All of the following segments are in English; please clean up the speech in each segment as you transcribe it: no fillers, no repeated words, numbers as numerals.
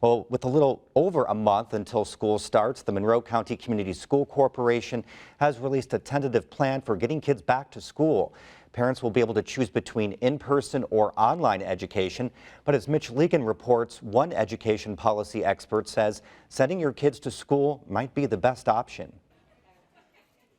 Well, with a little over a month until school starts, the Monroe County Community School Corporation has released a tentative plan for getting kids back to school. Parents will be able to choose between in-person or online education. But as Mitch Legan reports, one education policy expert says sending your kids to school might be the best option.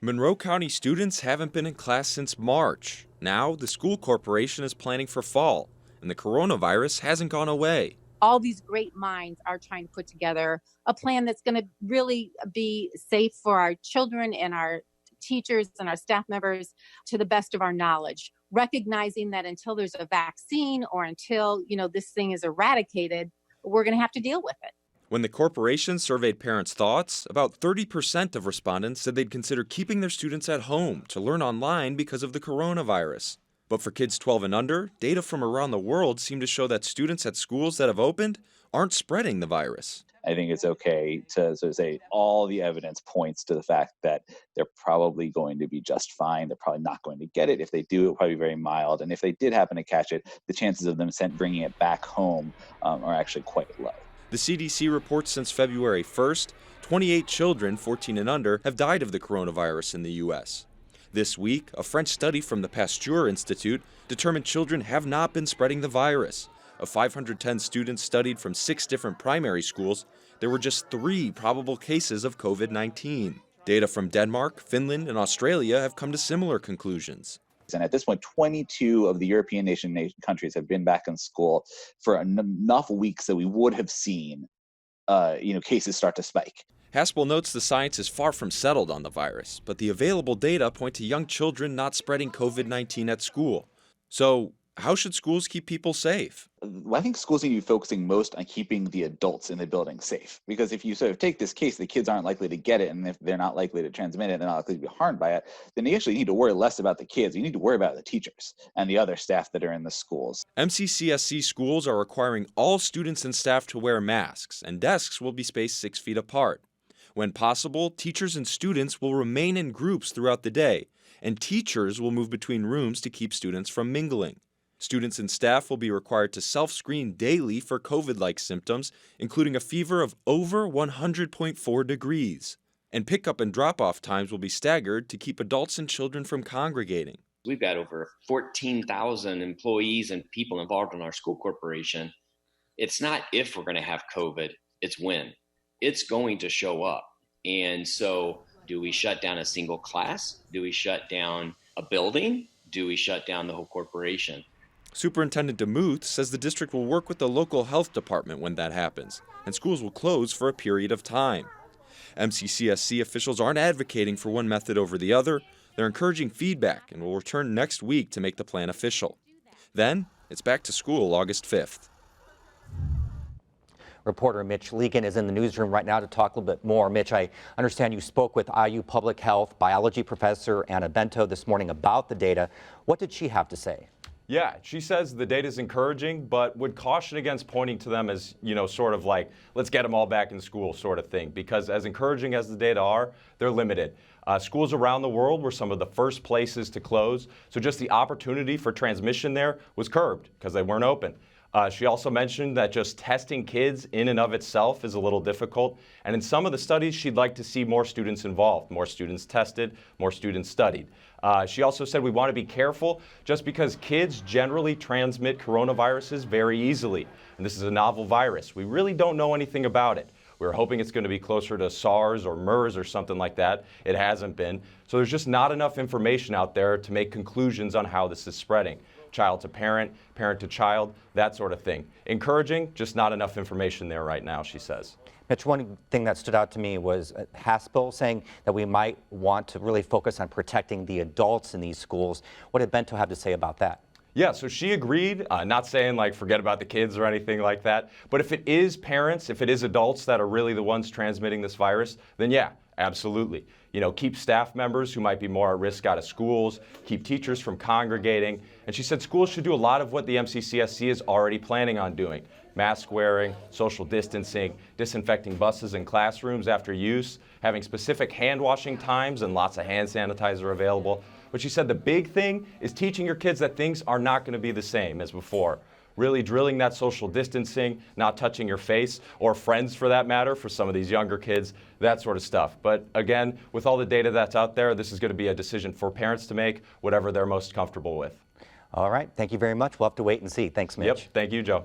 Monroe County students haven't been in class since March. Now the school corporation is planning for fall, and the coronavirus hasn't gone away. All these great minds are trying to put together a plan that's going to really be safe for our children and our teachers and our staff members to the best of our knowledge, recognizing that until there's a vaccine or until, this thing is eradicated, we're going to have to deal with it. When the corporation surveyed parents' thoughts, about 30% of respondents said they'd consider keeping their students at home to learn online because of the coronavirus. But for kids 12 and under, data from around the world seem to show that students at schools that have opened aren't spreading the virus. I think it's okay to sort of say all the evidence points to the fact that they're probably going to be just fine. They're probably not going to get it. If they do, it'll probably be very mild. And if they did happen to catch it, the chances of them bringing it back home are actually quite low. The CDC reports since February 1st, 28 children 14 and under have died of the coronavirus in the U.S. This week, a French study from the Pasteur Institute determined children have not been spreading the virus. Of 510 students studied from 6 different primary schools, there were just 3 probable cases of COVID-19. Data from Denmark, Finland, and Australia have come to similar conclusions. And at this point, 22 of the European nation countries have been back in school for enough weeks that we would have seen, cases start to spike. Haspel notes the science is far from settled on the virus, but the available data point to young children not spreading COVID-19 at school. So, how should schools keep people safe? I think schools need to be focusing most on keeping the adults in the building safe. Because if you sort of take this case, the kids aren't likely to get it, and if they're not likely to transmit it, they're not likely to be harmed by it, then you actually need to worry less about the kids. You need to worry about the teachers and the other staff that are in the schools. MCCSC schools are requiring all students and staff to wear masks, and desks will be spaced 6 feet apart. When possible, teachers and students will remain in groups throughout the day, and teachers will move between rooms to keep students from mingling. Students and staff will be required to self-screen daily for COVID-like symptoms, including a fever of over 100.4 degrees. And pickup and drop-off times will be staggered to keep adults and children from congregating. We've got over 14,000 employees and people involved in our school corporation. It's not if we're going to have COVID, it's when. It's going to show up. And so do we shut down a single class? Do we shut down a building? Do we shut down the whole corporation? Superintendent DeMuth says the district will work with the local health department when that happens, and schools will close for a period of time. MCCSC officials aren't advocating for one method over the other. They're encouraging feedback and will return next week to make the plan official. Then, it's back to school August 5th. Reporter Mitch Legan is in the newsroom right now to talk a little bit more. Mitch, I understand you spoke with IU Public Health biology professor Anna Bento this morning about the data. What did she have to say? Yeah, she says the data is encouraging, but would caution against pointing to them as, sort of like, let's get them all back in school sort of thing, because as encouraging as the data are, they're limited. Schools around the world were some of the first places to close, so just the opportunity for transmission there was curbed because they weren't open. She also mentioned that just testing kids in and of itself is a little difficult, and in some of the studies, she'd like to see more students involved, more students tested, more students studied. She also said we want to be careful just because kids generally transmit coronaviruses very easily, and this is a novel virus. We really don't know anything about it. We were hoping it's going to be closer to SARS or MERS or something like that. It hasn't been. So there's just not enough information out there to make conclusions on how this is spreading. Child to parent, parent to child, that sort of thing. Encouraging, just not enough information there right now, she says. Mitch, one thing that stood out to me was Haspel saying that we might want to really focus on protecting the adults in these schools. What did Bento have to say about that? Yeah, so she agreed, not saying like forget about the kids or anything like that, but if it is parents, if it is adults that are really the ones transmitting this virus, then yeah, absolutely. Keep staff members who might be more at risk out of schools, keep teachers from congregating, and she said schools should do a lot of what the MCCSC is already planning on doing. Mask wearing, social distancing, disinfecting buses and classrooms after use, having specific hand washing times and lots of hand sanitizer available. But she said the big thing is teaching your kids that things are not going to be the same as before. really drilling that social distancing, not touching your face, or friends for that matter, for some of these younger kids, that sort of stuff. But again, with all the data that's out there, this is going to be a decision for parents to make, whatever they're most comfortable with. All right. Thank you very much. We'll have to wait and see. Thanks, Mitch. Yep. Thank you, Joe.